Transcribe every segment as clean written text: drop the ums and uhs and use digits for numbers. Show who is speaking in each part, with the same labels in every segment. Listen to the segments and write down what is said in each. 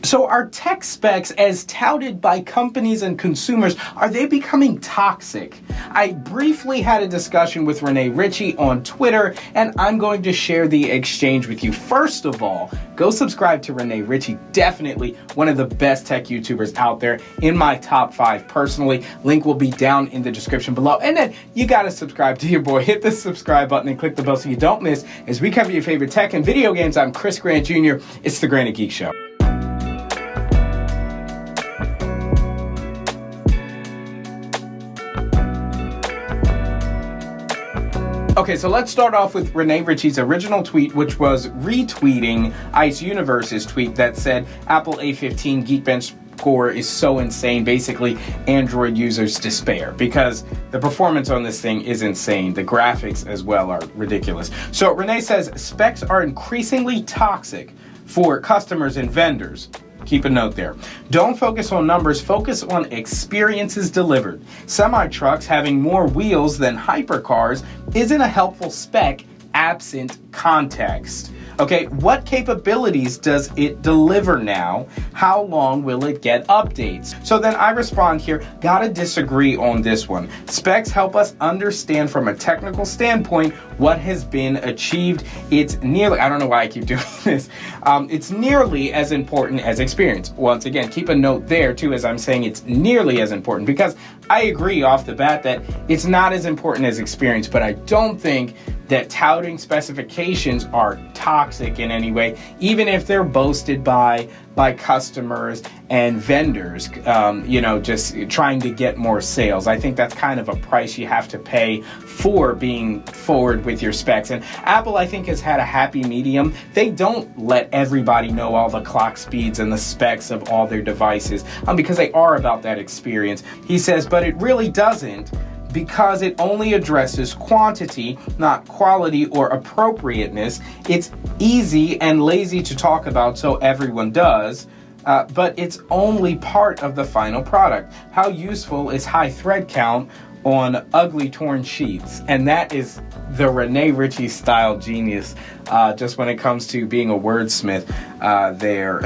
Speaker 1: So are tech specs, as touted by companies and consumers, are they becoming toxic? I briefly had a discussion with Rene Ritchie on Twitter, and I'm going to share the exchange with you. First of all, go subscribe to Rene Ritchie. Definitely one of the best tech YouTubers out there, in my top 5 personally. Link will be down in the description below. And then you got to subscribe to your boy. Hit the subscribe button and click the bell so you don't miss as we cover your favorite tech and video games. I'm Chris Grant Jr. It's the Grant Geek Show. Okay, so let's start off with Rene Ritchie's original tweet, which was retweeting Ice Universe's tweet that said Apple A15 Geekbench score is so insane. Basically, Android users despair because the performance on this thing is insane. The graphics as well are ridiculous. So Rene says specs are increasingly toxic for customers and vendors. Keep a note there. Don't focus on numbers, focus on experiences delivered. Semi-trucks having more wheels than hypercars isn't a helpful spec absent context. Okay, what capabilities does it deliver now? How long will it get updates? So then I respond here, gotta disagree on this one. Specs help us understand from a technical standpoint what has been achieved. It's nearly, I don't know why I keep doing this, it's nearly as important as experience. Once again, keep a note there too, as I'm saying it's nearly as important, because I agree off the bat that it's not as important as experience, but I don't think that touting specifications are toxic in any way, even if they're boasted by customers and vendors, just trying to get more sales. I think that's kind of a price you have to pay for being forward with your specs. And Apple, I think, has had a happy medium. They don't let everybody know all the clock speeds and the specs of all their devices because they are about that experience. He says, but it really doesn't, because it only addresses quantity, not quality or appropriateness. It's easy and lazy to talk about, so everyone does, but it's only part of the final product. How useful is high thread count on ugly torn sheets? And that is the Rene Ritchie style genius, just when it comes to being a wordsmith there.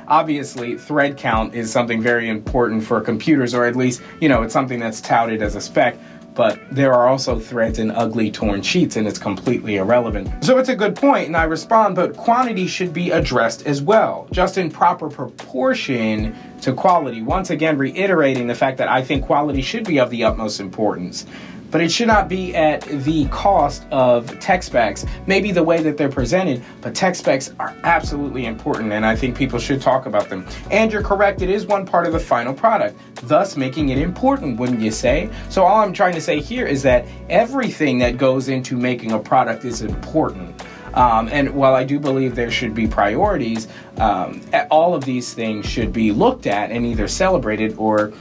Speaker 1: Obviously, thread count is something very important for computers, or at least, it's something that's touted as a spec. But there are also threads in ugly torn sheets, and it's completely irrelevant. So it's a good point, and I respond, but quantity should be addressed as well, just in proper proportion to quality. Once again, reiterating the fact that I think quality should be of the utmost importance, but it should not be at the cost of tech specs. Maybe the way that they're presented, but tech specs are absolutely important, and I think people should talk about them. And you're correct, it is one part of the final product, thus making it important, wouldn't you say? So all I'm trying to say here is that everything that goes into making a product is important. And while I do believe there should be priorities, all of these things should be looked at and either celebrated or,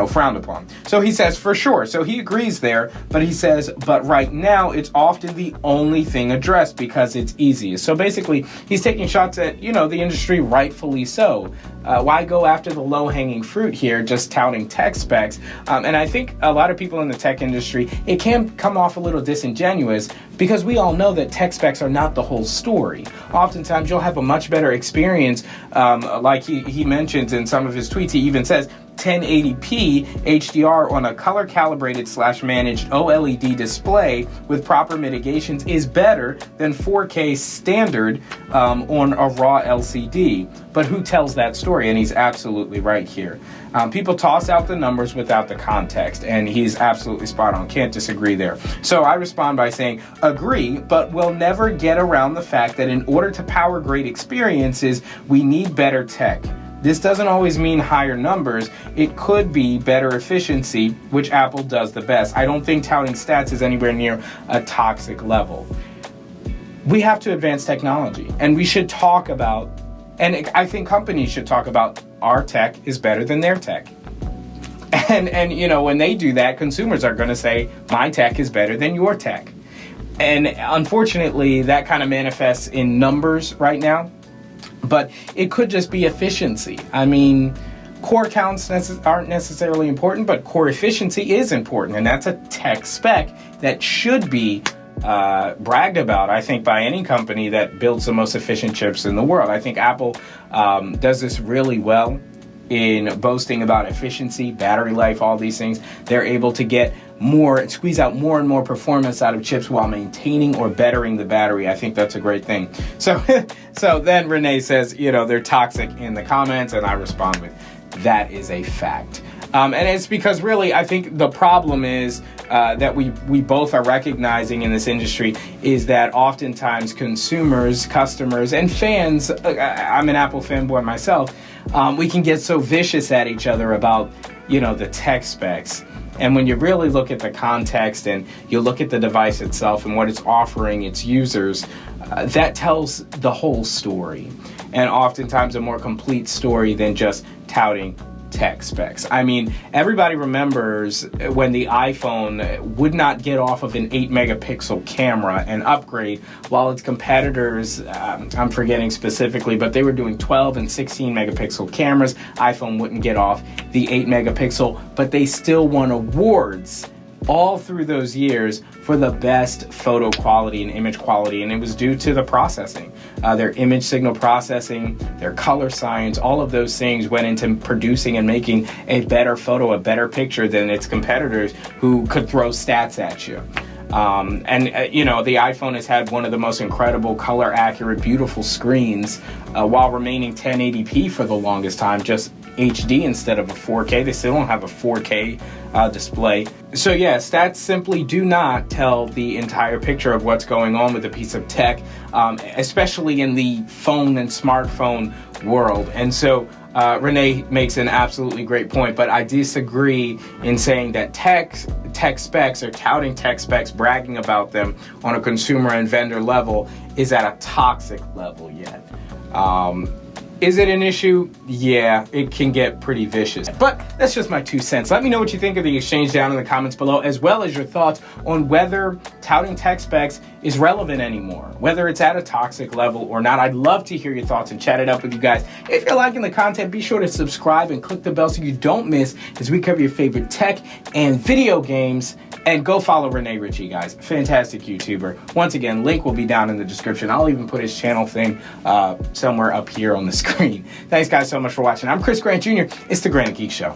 Speaker 1: frowned upon. So he says, for sure. So he agrees there, but he says, but right now it's often the only thing addressed because it's easiest. So basically, he's taking shots at, the industry, rightfully so. Why go after the low-hanging fruit here, just touting tech specs? And I think a lot of people in the tech industry, it can come off a little disingenuous because we all know that tech specs are not the whole story. Oftentimes, you'll have a much better experience, like he mentions in some of his tweets. He even says 1080p HDR on a color-calibrated / managed OLED display with proper mitigations is better than 4K standard on a raw LCD. But who tells that story? And he's absolutely right here. People toss out the numbers without the context, and he's absolutely spot on. Can't disagree there. So I respond by saying, agree, but we'll never get around the fact that in order to power great experiences, we need better tech. This doesn't always mean higher numbers. It could be better efficiency, which Apple does the best. I don't think touting stats is anywhere near a toxic level. We have to advance technology, and we should talk about, and I think companies should talk about, our tech is better than their tech. And when they do that, consumers are going to say, my tech is better than your tech. And unfortunately, that kind of manifests in numbers right now. But it could just be efficiency. I mean, core counts aren't necessarily important, but core efficiency is important. And that's a tech spec that should be bragged about, I think, by any company that builds the most efficient chips in the world. I think Apple does this really well in boasting about efficiency, battery life, all these things. They're able to get more, squeeze out more and more performance out of chips while maintaining or bettering the battery. I think that's a great thing. So, so then Rene says, they're toxic in the comments, and I respond with, that is a fact. And it's because really, I think the problem is that we both are recognizing in this industry is that oftentimes consumers, customers, and fans, I'm an Apple fanboy myself, we can get so vicious at each other about, the tech specs. And when you really look at the context and you look at the device itself and what it's offering its users, that tells the whole story. And oftentimes a more complete story than just touting tech specs. I mean, everybody remembers when the iPhone would not get off of an 8 megapixel camera and upgrade while its competitors, I'm forgetting specifically, but they were doing 12 and 16 megapixel cameras. iPhone wouldn't get off the 8 megapixel, but they still won awards all through those years for the best photo quality and image quality, and it was due to the processing. Their image signal processing, their color science, all of those things went into producing and making a better photo, a better picture than its competitors who could throw stats at you. The iPhone has had one of the most incredible, color accurate, beautiful screens while remaining 1080p for the longest time, just HD instead of a 4K. They still don't have a 4K display. So yeah, stats simply do not tell the entire picture of what's going on with a piece of tech, especially in the phone and smartphone world. And so Rene makes an absolutely great point, but I disagree in saying that tech specs or touting tech specs, bragging about them on a consumer and vendor level is at a toxic level yet. Is it an issue? Yeah, it can get pretty vicious. But that's just my 2 cents. Let me know what you think of the exchange down in the comments below, as well as your thoughts on whether touting tech specs is relevant anymore, whether it's at a toxic level or not. I'd love to hear your thoughts and chat it up with you guys. If you're liking the content, be sure to subscribe and click the bell so you don't miss as we cover your favorite tech and video games. And go follow Rene Ritchie, guys. Fantastic YouTuber. Once again, link will be down in the description. I'll even put his channel thing somewhere up here on the screen. Thanks, guys, so much for watching. I'm Chris Grant Jr. It's the Grant Geek Show.